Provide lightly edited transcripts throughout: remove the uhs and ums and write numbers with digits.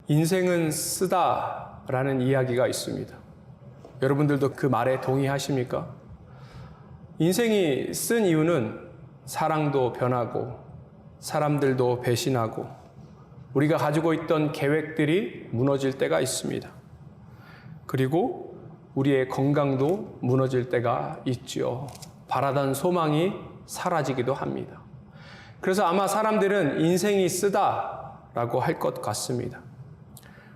인생은 쓰다라는 이야기가 있습니다. 여러분들도 그 말에 동의하십니까? 인생이 쓴 이유는 사랑도 변하고 사람들도 배신하고 우리가 가지고 있던 계획들이 무너질 때가 있습니다. 그리고 우리의 건강도 무너질 때가 있죠. 바라던 소망이 사라지기도 합니다. 그래서 아마 사람들은 인생이 쓰다라고 할 것 같습니다.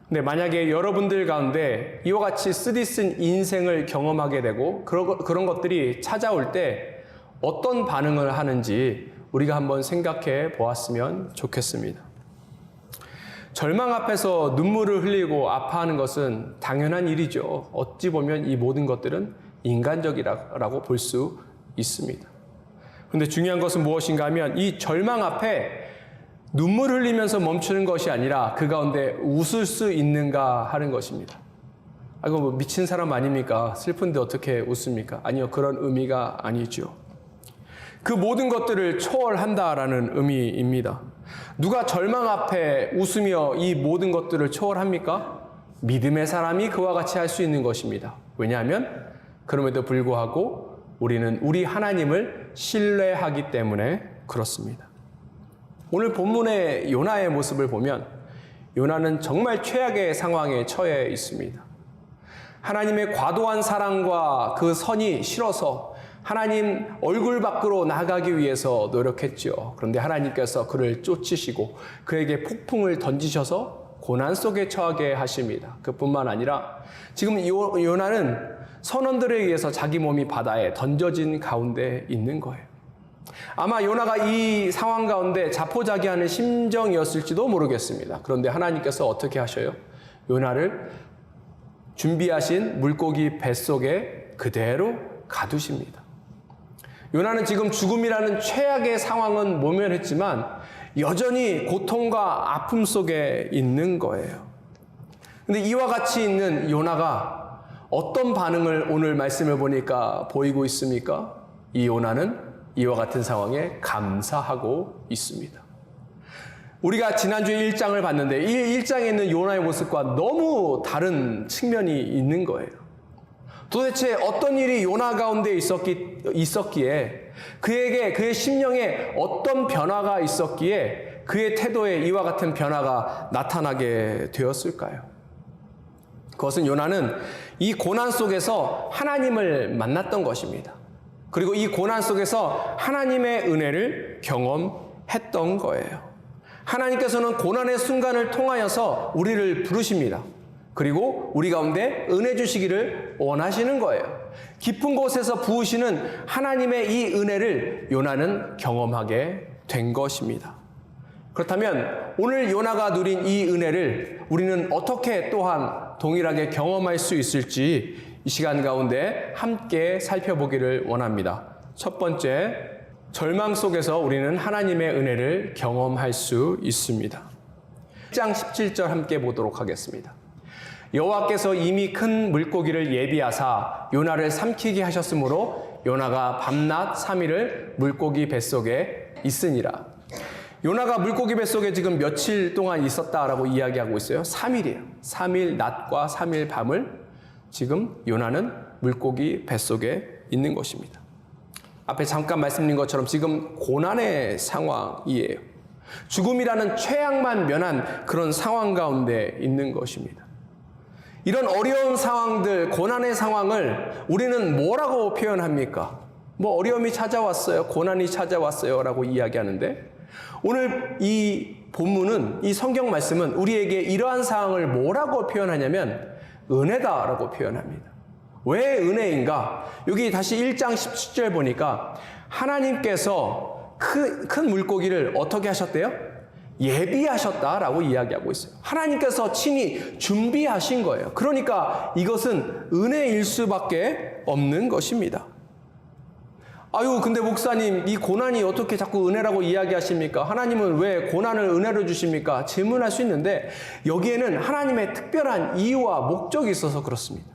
근데 만약에 여러분들 가운데 이와 같이 쓰디쓴 인생을 경험하게 되고 그런 것들이 찾아올 때 어떤 반응을 하는지 우리가 한번 생각해 보았으면 좋겠습니다. 절망 앞에서 눈물을 흘리고 아파하는 것은 당연한 일이죠. 어찌 보면 이 모든 것들은 인간적이라고 볼 수 있습니다. 그런데 중요한 것은 무엇인가 하면 이 절망 앞에 눈물 흘리면서 멈추는 것이 아니라 그 가운데 웃을 수 있는가 하는 것입니다. 이거 뭐 미친 사람 아닙니까? 슬픈데 어떻게 웃습니까? 아니요, 그런 의미가 아니죠. 그 모든 것들을 초월한다라는 의미입니다. 누가 절망 앞에 웃으며 이 모든 것들을 초월합니까? 믿음의 사람이 그와 같이 할 수 있는 것입니다. 왜냐하면 그럼에도 불구하고 우리는 우리 하나님을 신뢰하기 때문에 그렇습니다. 오늘 본문의 요나의 모습을 보면 요나는 정말 최악의 상황에 처해 있습니다. 하나님의 과도한 사랑과 그 선이 싫어서 하나님 얼굴 밖으로 나가기 위해서 노력했죠. 그런데 하나님께서 그를 쫓으시고 그에게 폭풍을 던지셔서 고난 속에 처하게 하십니다. 그뿐만 아니라 지금 요나는 선원들에 의해서 자기 몸이 바다에 던져진 가운데 있는 거예요. 아마 요나가 이 상황 가운데 자포자기하는 심정이었을지도 모르겠습니다. 그런데 하나님께서 어떻게 하셔요? 요나를 준비하신 물고기 뱃속에 그대로 가두십니다. 요나는 지금 죽음이라는 최악의 상황은 모면했지만 여전히 고통과 아픔 속에 있는 거예요. 근데 이와 같이 있는 요나가 어떤 반응을 오늘 말씀을 보니까 보이고 있습니까? 이 요나는 이와 같은 상황에 감사하고 있습니다. 우리가 지난주에 1장을 봤는데 이 1장에 있는 요나의 모습과 너무 다른 측면이 있는 거예요. 도대체 어떤 일이 요나 가운데 있었기에 그의 심령에 어떤 변화가 있었기에 그의 태도에 이와 같은 변화가 나타나게 되었을까요? 그것은 요나는 이 고난 속에서 하나님을 만났던 것입니다. 그리고 이 고난 속에서 하나님의 은혜를 경험했던 거예요. 하나님께서는 고난의 순간을 통하여서 우리를 부르십니다. 그리고 우리 가운데 은혜 주시기를 원하시는 거예요. 깊은 곳에서 부으시는 하나님의 이 은혜를 요나는 경험하게 된 것입니다. 그렇다면 오늘 요나가 누린 이 은혜를 우리는 어떻게 또한 동일하게 경험할 수 있을지 이 시간 가운데 함께 살펴보기를 원합니다. 첫 번째, 절망 속에서 우리는 하나님의 은혜를 경험할 수 있습니다. 1장 17절 함께 보도록 하겠습니다. 여호와께서 이미 큰 물고기를 예비하사 요나를 삼키게 하셨으므로 요나가 밤낮 3일을 물고기 뱃속에 있으니라. 요나가 물고기 뱃속에 지금 며칠 동안 있었다라고 이야기하고 있어요. 3일이에요. 3일 낮과 3일 밤을 지금 요나는 물고기 뱃속에 있는 것입니다. 앞에 잠깐 말씀드린 것처럼 지금 고난의 상황이에요. 죽음이라는 최악만 면한 그런 상황 가운데 있는 것입니다. 이런 어려운 상황들, 고난의 상황을 우리는 뭐라고 표현합니까? 뭐 어려움이 찾아왔어요, 고난이 찾아왔어요 라고 이야기하는데 오늘 이 본문은, 이 성경 말씀은 우리에게 이러한 상황을 뭐라고 표현하냐면 은혜다라고 표현합니다. 왜 은혜인가? 여기 다시 1장 17절 보니까 하나님께서 큰 물고기를 어떻게 하셨대요? 예비하셨다라고 이야기하고 있어요. 하나님께서 친히 준비하신 거예요. 그러니까 이것은 은혜일 수밖에 없는 것입니다. 아유, 근데 목사님, 이 고난이 어떻게 자꾸 은혜라고 이야기하십니까? 하나님은 왜 고난을 은혜로 주십니까? 질문할 수 있는데 여기에는 하나님의 특별한 이유와 목적이 있어서 그렇습니다.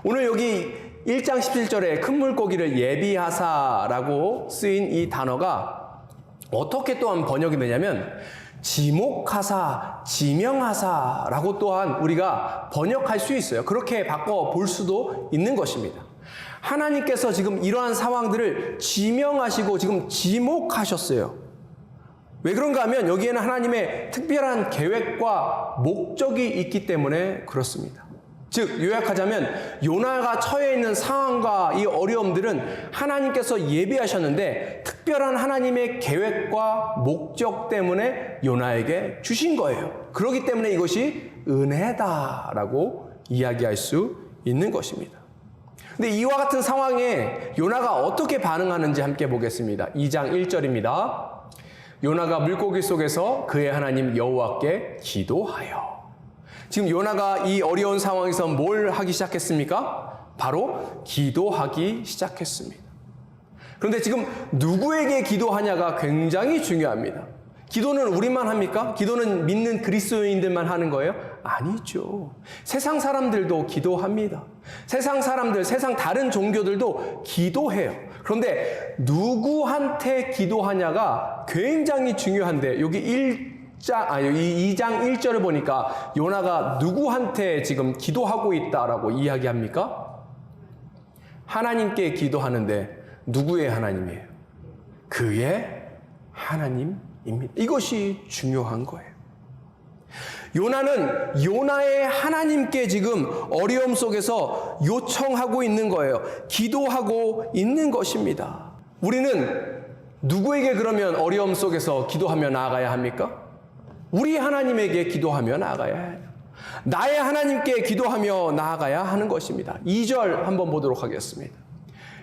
오늘 여기 1장 17절에 큰 물고기를 예비하사라고 쓰인 이 단어가 어떻게 또한 번역이 되냐면 지목하사, 지명하사라고 또한 우리가 번역할 수 있어요. 그렇게 바꿔 볼 수도 있는 것입니다. 하나님께서 지금 이러한 상황들을 지명하시고 지금 지목하셨어요. 왜 그런가 하면 여기에는 하나님의 특별한 계획과 목적이 있기 때문에 그렇습니다. 즉 요약하자면 요나가 처해 있는 상황과 이 어려움들은 하나님께서 예비하셨는데 특별한 하나님의 계획과 목적 때문에 요나에게 주신 거예요. 그렇기 때문에 이것이 은혜다라고 이야기할 수 있는 것입니다. 근데 이와 같은 상황에 요나가 어떻게 반응하는지 함께 보겠습니다. 2장 1절입니다. 요나가 물고기 속에서 그의 하나님 여호와께 기도하여. 지금 요나가 이 어려운 상황에서 뭘 하기 시작했습니까? 바로 기도하기 시작했습니다. 그런데 지금 누구에게 기도하냐가 굉장히 중요합니다. 기도는 우리만 합니까? 기도는 믿는 그리스도인들만 하는 거예요? 아니죠. 세상 사람들도 기도합니다. 세상 사람들, 세상 다른 종교들도 기도해요. 그런데 누구한테 기도하냐가 굉장히 중요한데 여기 2장 1절을 보니까 요나가 누구한테 지금 기도하고 있다라고 이야기합니까? 하나님께 기도하는데 누구의 하나님이에요? 그의 하나님입니다. 이것이 중요한 거예요. 요나는 요나의 하나님께 지금 어려움 속에서 요청하고 있는 거예요. 기도하고 있는 것입니다. 우리는 누구에게 그러면 어려움 속에서 기도하며 나아가야 합니까? 우리 하나님에게 기도하며 나아가야 해요. 나의 하나님께 기도하며 나아가야 하는 것입니다. 2절 한번 보도록 하겠습니다.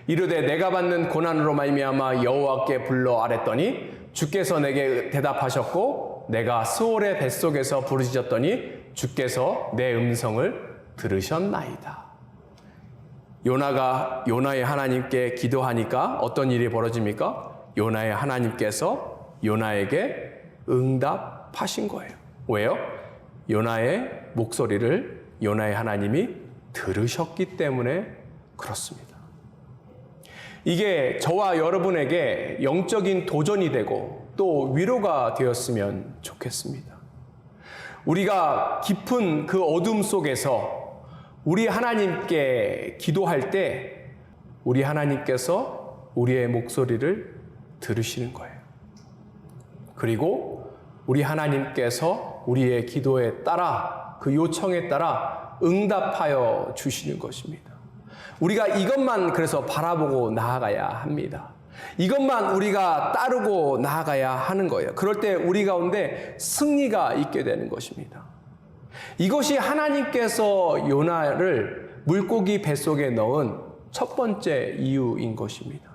이르되 내가 받는 고난으로 말미암아 여호와께 불러 아뢰더니 주께서 내게 대답하셨고 내가 스올의 뱃속에서 부르짖었더니 주께서 내 음성을 들으셨나이다. 요나가 요나의 하나님께 기도하니까 어떤 일이 벌어집니까? 요나의 하나님께서 요나에게 응답하신 거예요. 왜요? 요나의 목소리를 요나의 하나님이 들으셨기 때문에 그렇습니다. 이게 저와 여러분에게 영적인 도전이 되고 또 위로가 되었으면 좋겠습니다. 우리가 깊은 그 어둠 속에서 우리 하나님께 기도할 때 우리 하나님께서 우리의 목소리를 들으시는 거예요. 그리고 우리 하나님께서 우리의 기도에 따라 그 요청에 따라 응답하여 주시는 것입니다. 우리가 이것만 그래서 바라보고 나아가야 합니다. 이것만 우리가 따르고 나아가야 하는 거예요. 그럴 때 우리 가운데 승리가 있게 되는 것입니다. 이것이 하나님께서 요나를 물고기 뱃속에 넣은 첫 번째 이유인 것입니다.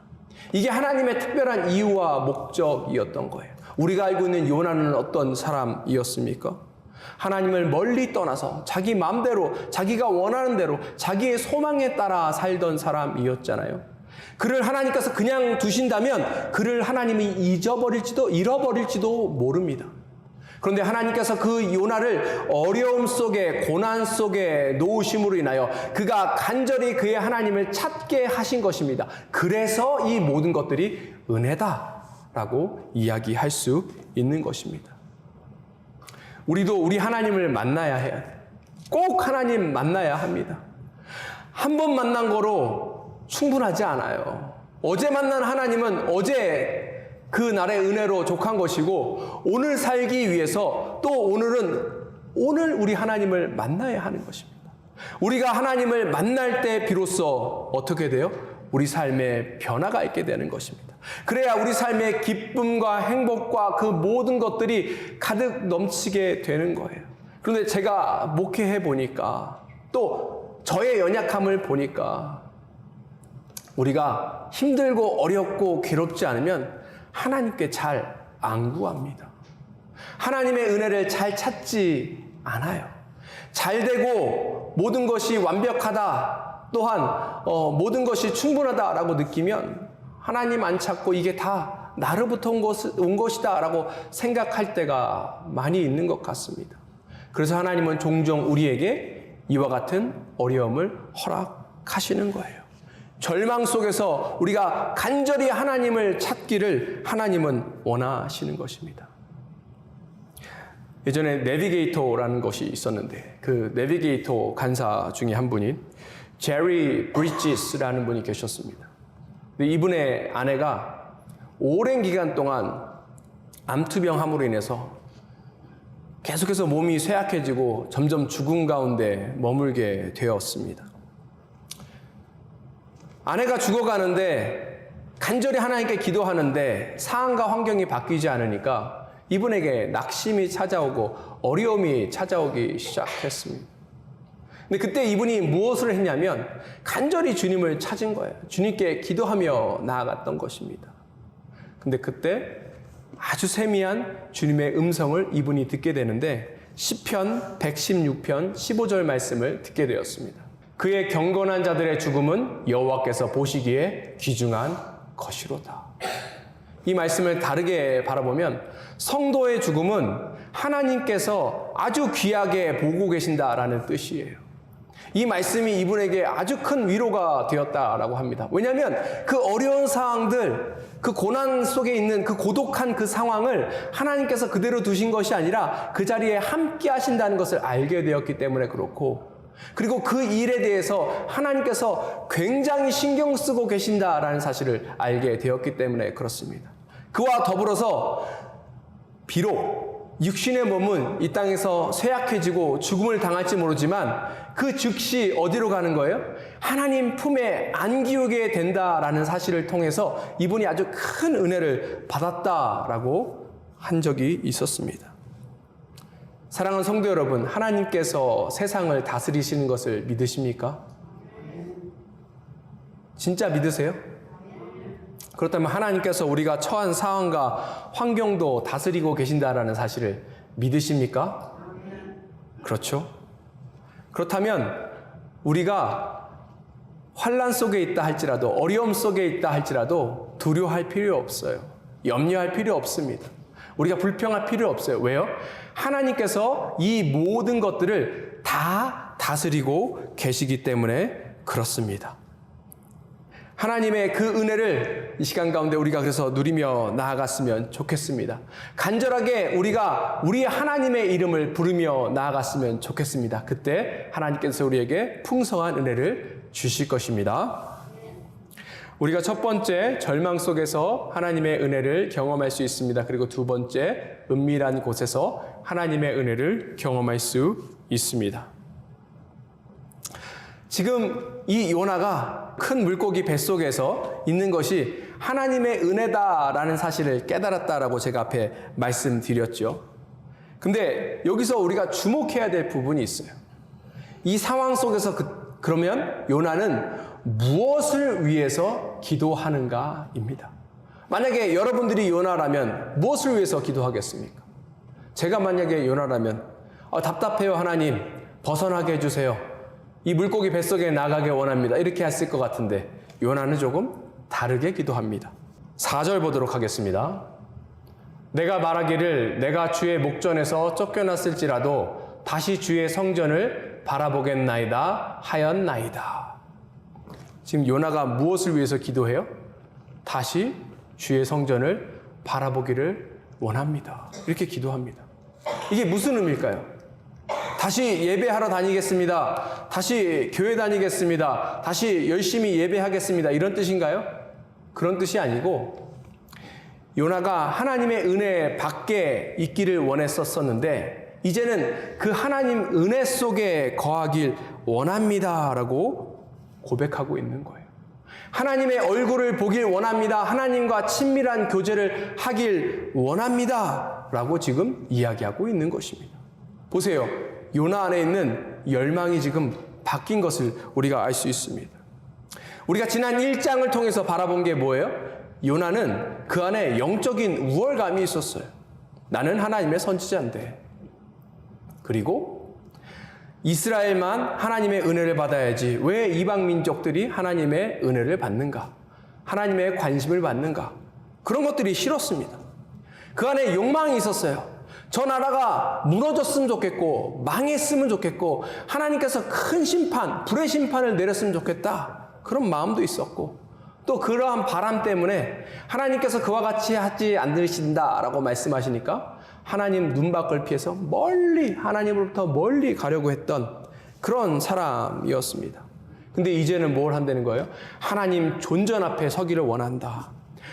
이게 하나님의 특별한 이유와 목적이었던 거예요. 우리가 알고 있는 요나는 어떤 사람이었습니까? 하나님을 멀리 떠나서 자기 마음대로 자기가 원하는 대로 자기의 소망에 따라 살던 사람이었잖아요. 그를 하나님께서 그냥 두신다면 그를 하나님이 잃어버릴지도 모릅니다. 그런데 하나님께서 그 요나를 어려움 속에 고난 속에 놓으심으로 인하여 그가 간절히 그의 하나님을 찾게 하신 것입니다. 그래서 이 모든 것들이 은혜다라고 이야기할 수 있는 것입니다. 우리도 우리 하나님을 만나야 해야 돼요. 꼭 하나님 만나야 합니다. 한 번 만난 거로 충분하지 않아요. 어제 만난 하나님은 어제 그 날의 은혜로 족한 것이고 오늘 살기 위해서 또 오늘 우리 하나님을 만나야 하는 것입니다. 우리가 하나님을 만날 때 비로소 어떻게 돼요? 우리 삶에 변화가 있게 되는 것입니다. 그래야 우리 삶의 기쁨과 행복과 그 모든 것들이 가득 넘치게 되는 거예요. 그런데 제가 목회해 보니까 또 저의 연약함을 보니까 우리가 힘들고 어렵고 괴롭지 않으면 하나님께 잘 안 구합니다. 하나님의 은혜를 잘 찾지 않아요. 잘 되고 모든 것이 완벽하다, 또한 모든 것이 충분하다라고 느끼면 하나님 안 찾고 이게 다 나로부터 온 것이다 라고 생각할 때가 많이 있는 것 같습니다. 그래서 하나님은 종종 우리에게 이와 같은 어려움을 허락하시는 거예요. 절망 속에서 우리가 간절히 하나님을 찾기를 하나님은 원하시는 것입니다. 예전에 내비게이터라는 것이 있었는데 그 내비게이터 간사 중에 한 분인 제리 브리지스라는 분이 계셨습니다. 근데 이분의 아내가 오랜 기간 동안 암투병함으로 인해서 계속해서 몸이 쇠약해지고 점점 죽음 가운데 머물게 되었습니다. 아내가 죽어가는데 간절히 하나님께 기도하는데 상황과 환경이 바뀌지 않으니까 이분에게 낙심이 찾아오고 어려움이 찾아오기 시작했습니다. 근데 그때 이분이 무엇을 했냐면 간절히 주님을 찾은 거예요. 주님께 기도하며 나아갔던 것입니다. 근데 그때 아주 세미한 주님의 음성을 이분이 듣게 되는데 시편 116편 15절 말씀을 듣게 되었습니다. 그의 경건한 자들의 죽음은 여호와께서 보시기에 귀중한 것이로다. 이 말씀을 다르게 바라보면 성도의 죽음은 하나님께서 아주 귀하게 보고 계신다라는 뜻이에요. 이 말씀이 이분에게 아주 큰 위로가 되었다라고 합니다. 왜냐하면 그 어려운 상황들, 그 고난 속에 있는 그 고독한 그 상황을 하나님께서 그대로 두신 것이 아니라 그 자리에 함께 하신다는 것을 알게 되었기 때문에 그렇고, 그리고 그 일에 대해서 하나님께서 굉장히 신경 쓰고 계신다라는 사실을 알게 되었기 때문에 그렇습니다. 그와 더불어서 비록 육신의 몸은 이 땅에서 쇠약해지고 죽음을 당할지 모르지만 그 즉시 어디로 가는 거예요? 하나님 품에 안기우게 된다라는 사실을 통해서 이분이 아주 큰 은혜를 받았다라고 한 적이 있었습니다. 사랑하는 성도 여러분, 하나님께서 세상을 다스리시는 것을 믿으십니까? 진짜 믿으세요? 그렇다면 하나님께서 우리가 처한 상황과 환경도 다스리고 계신다라는 사실을 믿으십니까? 그렇죠? 그렇다면 우리가 환난 속에 있다 할지라도, 어려움 속에 있다 할지라도 두려워할 필요 없어요. 염려할 필요 없습니다. 우리가 불평할 필요 없어요. 왜요? 하나님께서 이 모든 것들을 다 다스리고 계시기 때문에 그렇습니다. 하나님의 그 은혜를 이 시간 가운데 우리가 그래서 누리며 나아갔으면 좋겠습니다. 간절하게 우리가 우리 하나님의 이름을 부르며 나아갔으면 좋겠습니다. 그때 하나님께서 우리에게 풍성한 은혜를 주실 것입니다. 우리가 첫 번째 절망 속에서 하나님의 은혜를 경험할 수 있습니다. 그리고 두 번째 은밀한 곳에서 하나님의 은혜를 경험할 수 있습니다. 지금 이 요나가 큰 물고기 뱃속에서 있는 것이 하나님의 은혜다라는 사실을 깨달았다라고 제가 앞에 말씀드렸죠. 근데 여기서 우리가 주목해야 될 부분이 있어요. 이 상황 속에서 그러면 요나는 무엇을 위해서 기도하는가입니다. 만약에 여러분들이 요나라면 무엇을 위해서 기도하겠습니까? 제가 만약에 요나라면 답답해요 하나님, 벗어나게 해주세요. 이 물고기 뱃속에 나가게 원합니다. 이렇게 했을 것 같은데 요나는 조금 다르게 기도합니다. 4절 보도록 하겠습니다. 내가 말하기를 내가 주의 목전에서 쫓겨났을지라도 다시 주의 성전을 바라보겠나이다 하였나이다. 지금 요나가 무엇을 위해서 기도해요? 다시 주의 성전을 바라보기를 원합니다. 이렇게 기도합니다. 이게 무슨 의미일까요? 다시 예배하러 다니겠습니다. 다시 교회 다니겠습니다. 다시 열심히 예배하겠습니다. 이런 뜻인가요? 그런 뜻이 아니고 요나가 하나님의 은혜 밖에 있기를 원했었는데 이제는 그 하나님 은혜 속에 거하길 원합니다라고 고백하고 있는 거예요. 하나님의 얼굴을 보길 원합니다. 하나님과 친밀한 교제를 하길 원합니다라고 지금 이야기하고 있는 것입니다. 보세요. 요나 안에 있는 열망이 지금 바뀐 것을 우리가 알 수 있습니다. 우리가 지난 1장을 통해서 바라본 게 뭐예요? 요나는 그 안에 영적인 우월감이 있었어요. 나는 하나님의 선지자인데. 그리고 이스라엘만 하나님의 은혜를 받아야지 왜 이방 민족들이 하나님의 은혜를 받는가? 하나님의 관심을 받는가? 그런 것들이 싫었습니다. 그 안에 욕망이 있었어요. 저 나라가 무너졌으면 좋겠고 망했으면 좋겠고 하나님께서 큰 심판, 불의 심판을 내렸으면 좋겠다. 그런 마음도 있었고 또 그러한 바람 때문에 하나님께서 그와 같이 하지 않으신다라고 말씀하시니까 하나님 눈밖을 피해서 멀리, 하나님으로부터 멀리 가려고 했던 그런 사람이었습니다. 근데 이제는 뭘 한다는 거예요? 하나님 존전 앞에 서기를 원한다.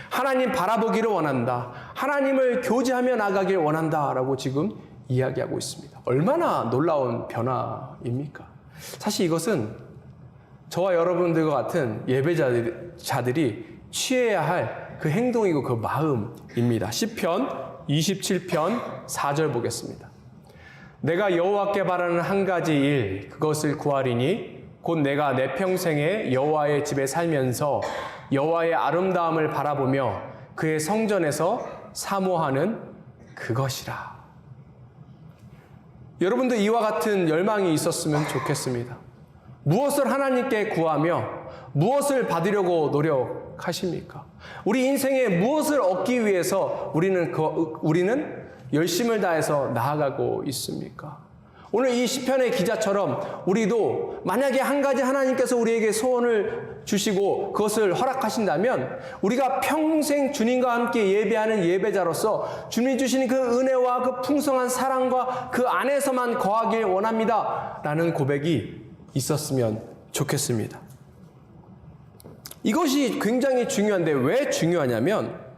하나님 바라보기를 원한다. 하나님을 교제하며 나가길 원한다. 라고 지금 이야기하고 있습니다. 얼마나 놀라운 변화입니까? 사실 이것은 저와 여러분들과 같은 예배자들이 취해야 할 그 행동이고 그 마음입니다. 시편 27편 4절 보겠습니다. 내가 여호와께 바라는 한 가지 일 그것을 구하리니 곧 내가 내 평생에 여호와의 집에 살면서 여호와의 아름다움을 바라보며 그의 성전에서 사모하는 그것이라. 여러분도 이와 같은 열망이 있었으면 좋겠습니다. 무엇을 하나님께 구하며 무엇을 받으려고 노력하십니까? 우리 인생에 무엇을 얻기 위해서 우리는 열심을 다해서 나아가고 있습니까? 오늘 이 시편의 기자처럼 우리도 만약에 한 가지 하나님께서 우리에게 소원을 주시고 그것을 허락하신다면 우리가 평생 주님과 함께 예배하는 예배자로서 주님이 주시는 그 은혜와 그 풍성한 사랑과 그 안에서만 거하길 원합니다. 라는 고백이 있었으면 좋겠습니다. 이것이 굉장히 중요한데 왜 중요하냐면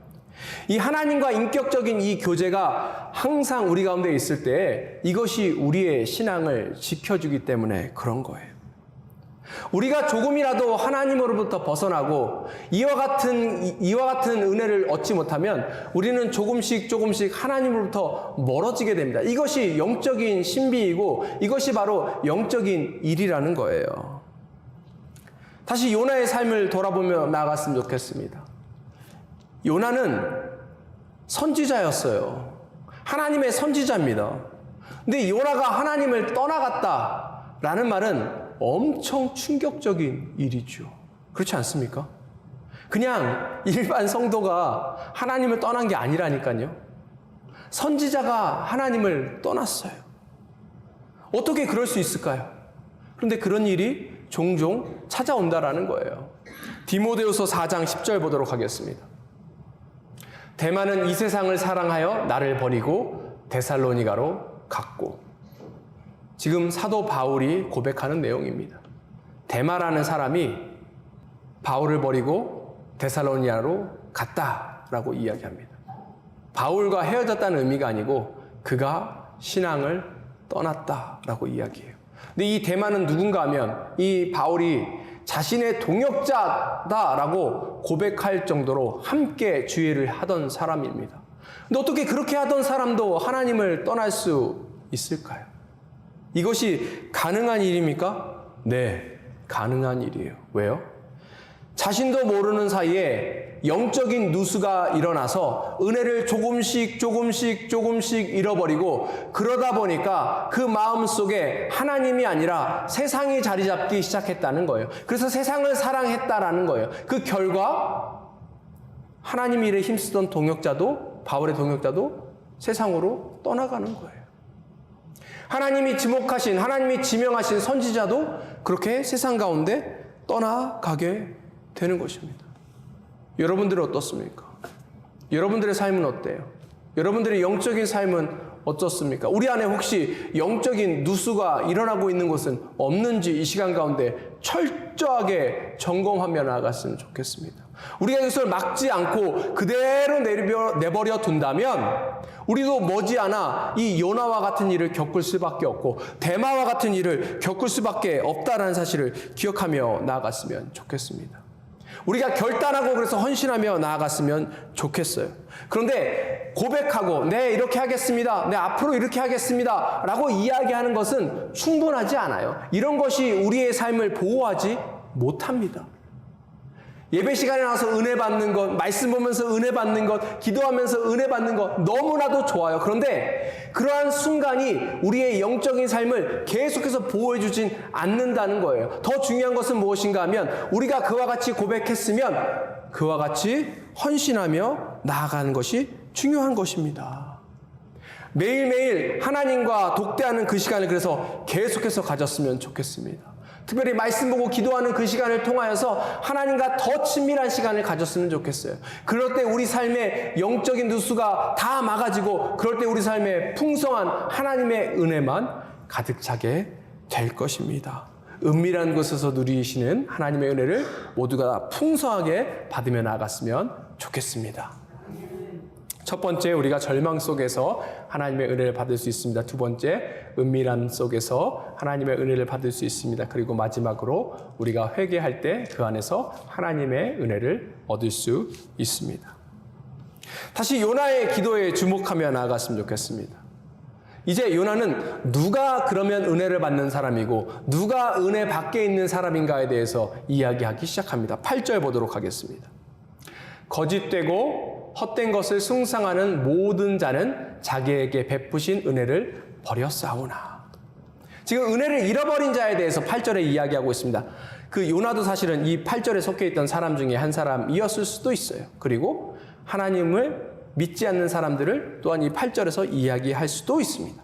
이 하나님과 인격적인 이 교제가 항상 우리 가운데 있을 때 이것이 우리의 신앙을 지켜주기 때문에 그런 거예요. 우리가 조금이라도 하나님으로부터 벗어나고 이와 같은 은혜를 얻지 못하면 우리는 조금씩 하나님으로부터 멀어지게 됩니다. 이것이 영적인 신비이고 이것이 바로 영적인 일이라는 거예요. 다시 요나의 삶을 돌아보며 나아갔으면 좋겠습니다. 요나는 선지자였어요. 하나님의 선지자입니다. 근데 요나가 하나님을 떠나갔다라는 말은 엄청 충격적인 일이죠. 그렇지 않습니까? 그냥 일반 성도가 하나님을 떠난 게 아니라니까요. 선지자가 하나님을 떠났어요. 어떻게 그럴 수 있을까요? 그런데 그런 일이 종종 찾아온다라는 거예요. 디모데후서 4장 10절 보도록 하겠습니다. 대만은 이 세상을 사랑하여 나를 버리고 데살로니가로 갔고. 지금 사도 바울이 고백하는 내용입니다. 데마라는 사람이 바울을 버리고 데살로니가로 갔다라고 이야기합니다. 바울과 헤어졌다는 의미가 아니고 그가 신앙을 떠났다라고 이야기해요. 근데 이 데마는 누군가 하면 이 바울이 자신의 동역자다라고 고백할 정도로 함께 주의를 하던 사람입니다. 근데 어떻게 그렇게 하던 사람도 하나님을 떠날 수 있을까요? 이것이 가능한 일입니까? 네, 가능한 일이에요. 왜요? 자신도 모르는 사이에 영적인 누수가 일어나서 은혜를 조금씩 잃어버리고 그러다 보니까 그 마음 속에 하나님이 아니라 세상이 자리 잡기 시작했다는 거예요. 그래서 세상을 사랑했다라는 거예요. 그 결과 하나님 일에 힘쓰던 동역자도, 바울의 동역자도 세상으로 떠나가는 거예요. 하나님이 지목하신, 하나님이 지명하신 선지자도 그렇게 세상 가운데 떠나가게 되는 것입니다. 여러분들은 어떻습니까? 여러분들의 삶은 어때요? 여러분들의 영적인 삶은 어떻습니까? 우리 안에 혹시 영적인 누수가 일어나고 있는 것은 없는지 이 시간 가운데 철저하게 점검하며 나아갔으면 좋겠습니다. 우리가 이것을 막지 않고 그대로 내버려 둔다면 우리도 머지않아 이 요나와 같은 일을 겪을 수밖에 없고 데마와 같은 일을 겪을 수밖에 없다는 사실을 기억하며 나아갔으면 좋겠습니다. 우리가 결단하고 그래서 헌신하며 나아갔으면 좋겠어요. 그런데 고백하고 네 이렇게 하겠습니다. 네 앞으로 이렇게 하겠습니다. 라고 이야기하는 것은 충분하지 않아요. 이런 것이 우리의 삶을 보호하지 못합니다. 예배 시간에 나와서 은혜 받는 것, 말씀 보면서 은혜 받는 것, 기도하면서 은혜 받는 것 너무나도 좋아요. 그런데 그러한 순간이 우리의 영적인 삶을 계속해서 보호해 주진 않는다는 거예요. 더 중요한 것은 무엇인가 하면 우리가 그와 같이 고백했으면 그와 같이 헌신하며 나아가는 것이 중요한 것입니다. 매일매일 하나님과 독대하는 그 시간을 그래서 계속해서 가졌으면 좋겠습니다. 특별히 말씀 보고 기도하는 그 시간을 통하여서 하나님과 더 친밀한 시간을 가졌으면 좋겠어요. 그럴 때 우리 삶의 영적인 누수가 다 막아지고, 그럴 때 우리 삶에 풍성한 하나님의 은혜만 가득 차게 될 것입니다. 은밀한 곳에서 누리시는 하나님의 은혜를 모두가 풍성하게 받으며 나아갔으면 좋겠습니다. 첫 번째, 우리가 절망 속에서 하나님의 은혜를 받을 수 있습니다. 두 번째, 은밀함 속에서 하나님의 은혜를 받을 수 있습니다. 그리고 마지막으로 우리가 회개할 때 그 안에서 하나님의 은혜를 얻을 수 있습니다. 다시 요나의 기도에 주목하며 나아갔으면 좋겠습니다. 이제 요나는 누가 그러면 은혜를 받는 사람이고 누가 은혜 밖에 있는 사람인가에 대해서 이야기하기 시작합니다. 8절 보도록 하겠습니다. 거짓되고 헛된 것을 숭상하는 모든 자는 자기에게 베푸신 은혜를 버렸사오나. 지금 은혜를 잃어버린 자에 대해서 8절에 이야기하고 있습니다. 그 요나도 사실은 이 8절에 속해 있던 사람 중에 한 사람이었을 수도 있어요. 그리고 하나님을 믿지 않는 사람들을 또한 이 8절에서 이야기할 수도 있습니다.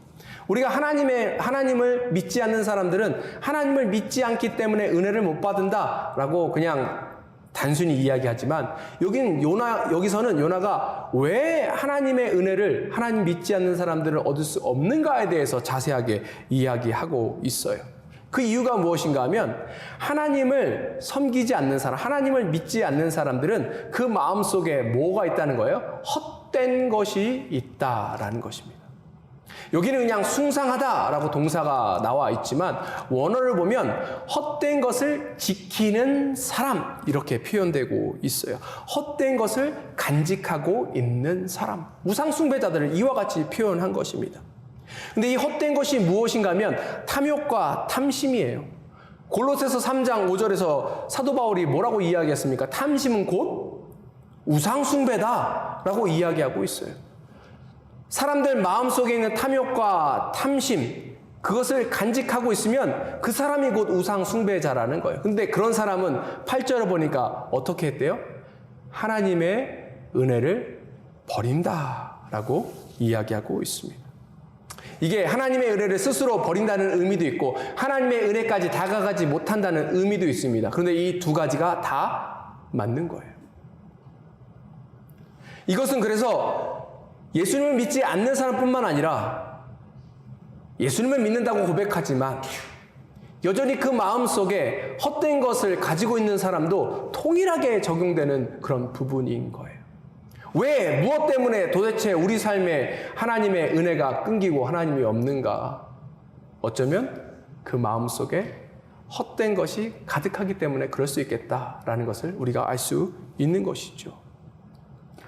우리가 하나님을 믿지 않는 사람들은 하나님을 믿지 않기 때문에 은혜를 못 받는다라고 그냥 단순히 이야기하지만, 여기서는 요나가 왜 하나님의 은혜를, 하나님 믿지 않는 사람들을 얻을 수 없는가에 대해서 자세하게 이야기하고 있어요. 그 이유가 무엇인가 하면, 하나님을 섬기지 않는 사람, 하나님을 믿지 않는 사람들은 그 마음속에 뭐가 있다는 거예요? 헛된 것이 있다라는 것입니다. 여기는 그냥 숭상하다라고 동사가 나와 있지만 원어를 보면 헛된 것을 지키는 사람, 이렇게 표현되고 있어요. 헛된 것을 간직하고 있는 사람, 우상 숭배자들을 이와 같이 표현한 것입니다. 근데 이 헛된 것이 무엇인가 하면 탐욕과 탐심이에요. 골로새서 3장 5절에서 사도 바울이 뭐라고 이야기했습니까? 탐심은 곧 우상 숭배다라고 이야기하고 있어요. 사람들 마음속에 있는 탐욕과 탐심, 그것을 간직하고 있으면 그 사람이 곧 우상 숭배자라는 거예요. 근데 그런 사람은 8절을 보니까 어떻게 했대요? 하나님의 은혜를 버린다라고 이야기하고 있습니다. 이게 하나님의 은혜를 스스로 버린다는 의미도 있고 하나님의 은혜까지 다가가지 못한다는 의미도 있습니다. 그런데 이 두 가지가 다 맞는 거예요. 이것은 그래서 예수님을 믿지 않는 사람뿐만 아니라 예수님을 믿는다고 고백하지만 여전히 그 마음속에 헛된 것을 가지고 있는 사람도 통일하게 적용되는 그런 부분인 거예요. 왜, 무엇 때문에 도대체 우리 삶에 하나님의 은혜가 끊기고 하나님이 없는가? 어쩌면 그 마음속에 헛된 것이 가득하기 때문에 그럴 수 있겠다라는 것을 우리가 알 수 있는 것이죠.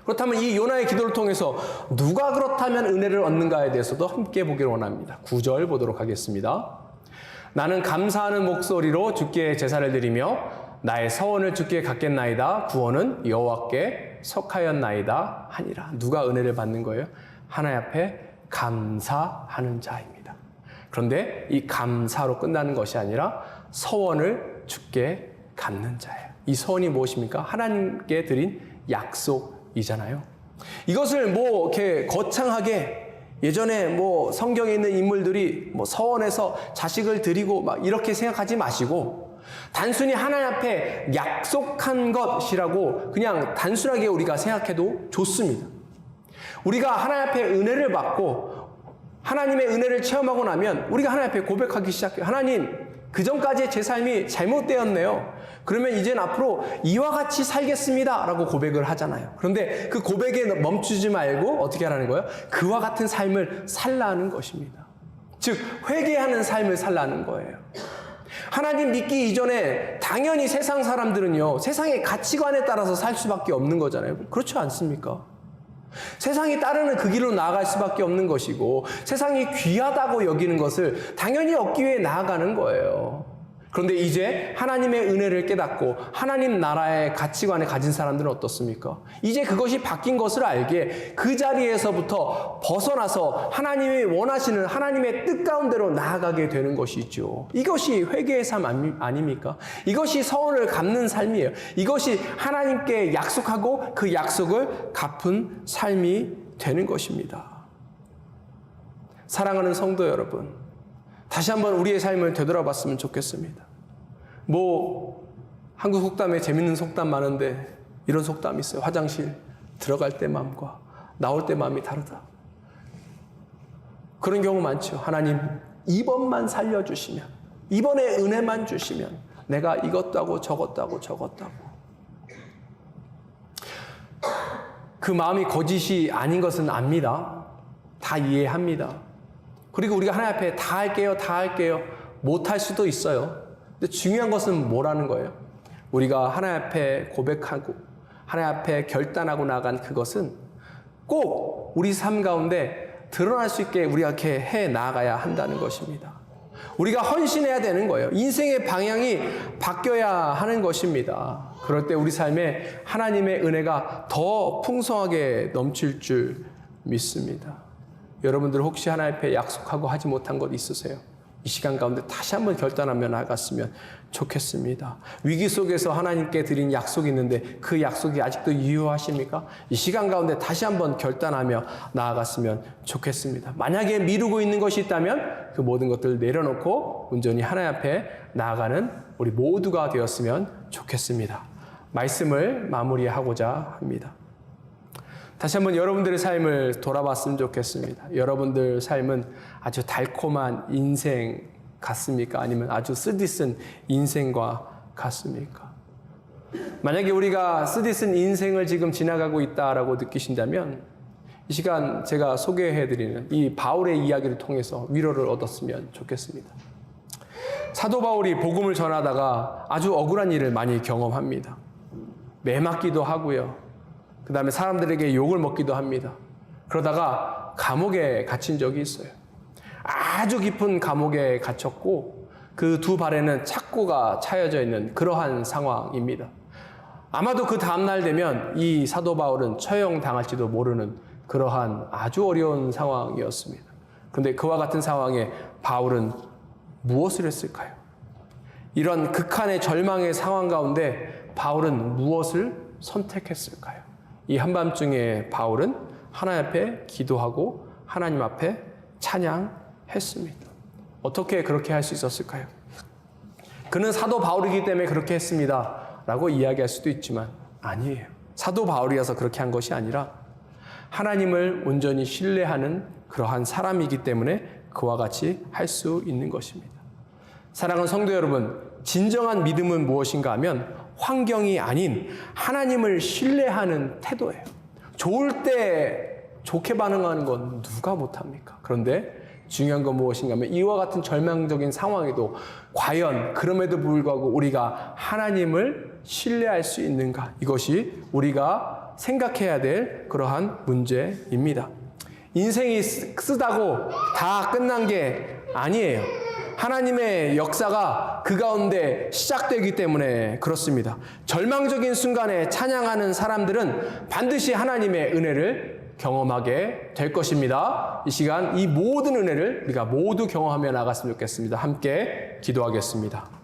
그렇다면 이 요나의 기도를 통해서 누가 그렇다면 은혜를 얻는가에 대해서도 함께 보기를 원합니다. 9절 보도록 하겠습니다. 나는 감사하는 목소리로 주께 제사를 드리며 나의 서원을 주께 갚겠나이다. 구원은 여호와께 속하였나이다 하니라. 누가 은혜를 받는 거예요? 하나님 앞에 감사하는 자입니다. 그런데 이 감사로 끝나는 것이 아니라 서원을 주께 갚는 자예요. 이 서원이 무엇입니까? 하나님께 드린 약속이잖아요. 이것을 이렇게 거창하게 예전에 성경에 있는 인물들이 서원해서 자식을 드리고 이렇게 생각하지 마시고 단순히 하나님 앞에 약속한 것이라고 그냥 단순하게 우리가 생각해도 좋습니다. 우리가 하나님 앞에 은혜를 받고 하나님의 은혜를 체험하고 나면 우리가 하나님 앞에 고백하기 시작해요. 하나님, 그전까지의 제 삶이 잘못되었네요. 그러면 이젠 앞으로 이와 같이 살겠습니다 라고 고백을 하잖아요. 그런데 그 고백에 멈추지 말고 어떻게 하라는 거예요? 그와 같은 삶을 살라는 것입니다. 즉 회개하는 삶을 살라는 거예요. 하나님 믿기 이전에 당연히 세상 사람들은요, 세상의 가치관에 따라서 살 수밖에 없는 거잖아요. 그렇지 않습니까? 세상이 따르는 그 길로 나아갈 수밖에 없는 것이고 세상이 귀하다고 여기는 것을 당연히 얻기 위해 나아가는 거예요. 그런데 이제 하나님의 은혜를 깨닫고 하나님 나라의 가치관을 가진 사람들은 어떻습니까? 이제 그것이 바뀐 것을 알기에 그 자리에서부터 벗어나서 하나님이 원하시는 하나님의 뜻 가운데로 나아가게 되는 것이죠. 이것이 회개의 삶 아닙니까? 이것이 서원을 갚는 삶이에요. 이것이 하나님께 약속하고 그 약속을 갚은 삶이 되는 것입니다. 사랑하는 성도 여러분, 다시 한번 우리의 삶을 되돌아봤으면 좋겠습니다. 한국 속담에 재밌는 속담 많은데 이런 속담이 있어요. 화장실 들어갈 때 마음과 나올 때 마음이 다르다. 그런 경우 많죠. 하나님, 이번만 살려주시면, 이번에 은혜만 주시면 내가 이것도 하고 저것도 하고 저것도 하고. 그 마음이 거짓이 아닌 것은 압니다. 다 이해합니다. 그리고 우리가 하나님 앞에 다 할게요 못할 수도 있어요. 근데 중요한 것은 뭐라는 거예요? 우리가 하나님 앞에 고백하고 하나님 앞에 결단하고 나간 그것은 꼭 우리 삶 가운데 드러날 수 있게 우리가 이렇게 해 나가야 한다는 것입니다. 우리가 헌신해야 되는 거예요. 인생의 방향이 바뀌어야 하는 것입니다. 그럴 때 우리 삶에 하나님의 은혜가 더 풍성하게 넘칠 줄 믿습니다. 여러분들 혹시 하나님 앞에 약속하고 하지 못한 것 있으세요? 이 시간 가운데 다시 한번 결단하며 나갔으면 좋겠습니다. 위기 속에서 하나님께 드린 약속이 있는데 그 약속이 아직도 유효하십니까? 이 시간 가운데 다시 한번 결단하며 나아갔으면 좋겠습니다. 만약에 미루고 있는 것이 있다면 그 모든 것들을 내려놓고 온전히 하나님 앞에 나아가는 우리 모두가 되었으면 좋겠습니다. 말씀을 마무리하고자 합니다. 다시 한번 여러분들의 삶을 돌아봤으면 좋겠습니다. 여러분들 삶은 아주 달콤한 인생 같습니까? 아니면 아주 쓰디쓴 인생과 같습니까? 만약에 우리가 쓰디쓴 인생을 지금 지나가고 있다라고 느끼신다면 이 시간 제가 소개해드리는 이 바울의 이야기를 통해서 위로를 얻었으면 좋겠습니다. 사도 바울이 복음을 전하다가 아주 억울한 일을 많이 경험합니다. 매 맞기도 하고요. 그 다음에 사람들에게 욕을 먹기도 합니다. 그러다가 감옥에 갇힌 적이 있어요. 아주 깊은 감옥에 갇혔고 그 두 발에는 착고가 차여져 있는 그러한 상황입니다. 아마도 그 다음날 되면 이 사도 바울은 처형당할지도 모르는 그러한 아주 어려운 상황이었습니다. 그런데 그와 같은 상황에 바울은 무엇을 했을까요? 이런 극한의 절망의 상황 가운데 바울은 무엇을 선택했을까요? 이 한밤중에 바울은 하나님 앞에 기도하고 하나님 앞에 찬양했습니다. 어떻게 그렇게 할 수 있었을까요? 그는 사도 바울이기 때문에 그렇게 했습니다 라고 이야기할 수도 있지만 아니에요. 사도 바울이어서 그렇게 한 것이 아니라 하나님을 온전히 신뢰하는 그러한 사람이기 때문에 그와 같이 할 수 있는 것입니다. 사랑하는 성도 여러분, 진정한 믿음은 무엇인가 하면 환경이 아닌 하나님을 신뢰하는 태도예요. 좋을 때 좋게 반응하는 건 누가 못합니까? 그런데 중요한 건 무엇인가 하면 이와 같은 절망적인 상황에도 과연 그럼에도 불구하고 우리가 하나님을 신뢰할 수 있는가? 이것이 우리가 생각해야 될 그러한 문제입니다. 인생이 쓰다고 다 끝난 게 아니에요. 하나님의 역사가 그 가운데 시작되기 때문에 그렇습니다. 절망적인 순간에 찬양하는 사람들은 반드시 하나님의 은혜를 경험하게 될 것입니다. 이 시간 이 모든 은혜를 우리가 모두 경험하며 나갔으면 좋겠습니다. 함께 기도하겠습니다.